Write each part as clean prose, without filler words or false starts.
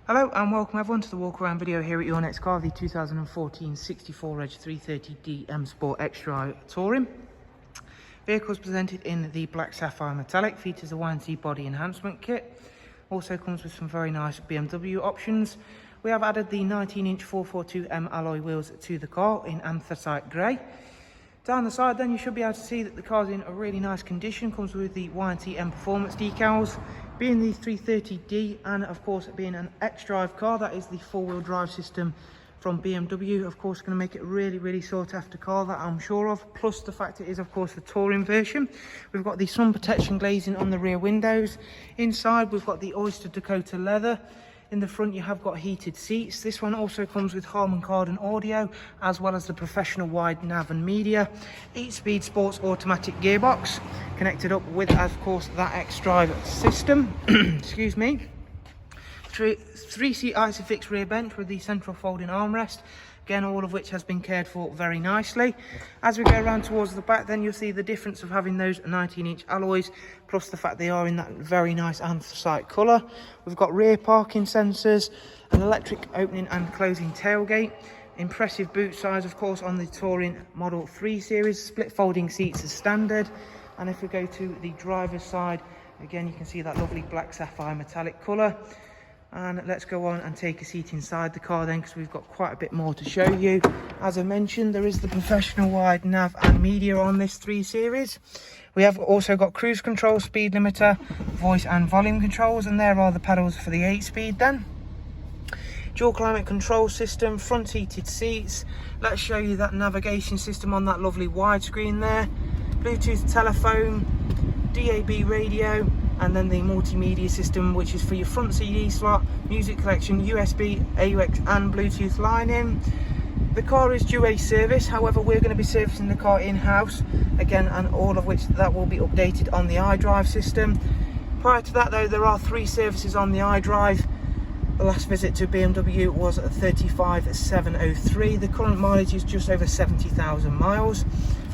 Hello and welcome everyone to the walk around video here at your next car, the 2014 64YHA 330D M Sport X-Drive Touring. Vehicle is presented in the black sapphire metallic, features a Y&T body enhancement kit. Also comes with some very nice BMW options. We have added the 19-inch 442M alloy wheels to the car in anthracite grey. Down the side then you should be able to see that the car's in a really nice condition. Comes with the Y&T M Performance decals. Being the 330D and of course being an X-Drive car, that is the four-wheel drive system from BMW, of course going to make it a really sought after car, that I'm sure of. Plus the fact it is of course the touring version. We've got the sun protection glazing on the rear windows. Inside we've got the Oyster Dakota leather. In the front you have got heated seats. This one also comes with Harman Kardon audio as well as the professional wide nav and media. 8-speed sports automatic gearbox connected up with of course that X-Drive system. Excuse me. Three-seat Isofix rear bench with the central folding armrest. Again, all of which has been cared for very nicely. As we go around towards the back then you'll see the difference of having those 19-inch alloys, plus the fact they are in that very nice anthracite colour. We've got rear parking sensors, an electric opening and closing tailgate, impressive boot size of course on the Touring Model 3 Series, split folding seats as standard. And if we go to the driver's side, again you can see that lovely black sapphire metallic colour. And let's go on and take a seat inside the car then, because we've got quite a bit more to show you. As I mentioned, there is the professional wide nav and media on this 3 Series. We have also got cruise control, speed limiter, voice and volume controls, and there are the pedals for the 8-speed then. Dual climate control system, front heated seats. Let's show you that navigation system on that lovely widescreen there. Bluetooth telephone, DAB radio, and then the multimedia system, which is for your front CD slot, music collection, USB, AUX and Bluetooth line in. The car is due a service, however we're going to be servicing the car in-house again, and all of which that will be updated on the iDrive system. Prior to that though, there are 3 services on the iDrive. The last visit to BMW was at 35,703. The current mileage is just over 70,000 miles.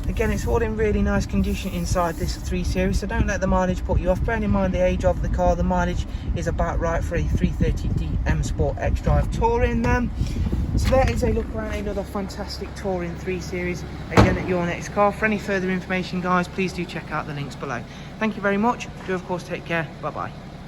Again, it's all in really nice condition inside this 3 Series, so don't let the mileage put you off. Bearing in mind the age of the car, the mileage is about right for a 330D M Sport X-Drive Touring then. So there is a look around another fantastic Touring 3 Series, again at your next car. For any further information guys, please do check out the links below. Thank you very much. Do of course take care. Bye bye.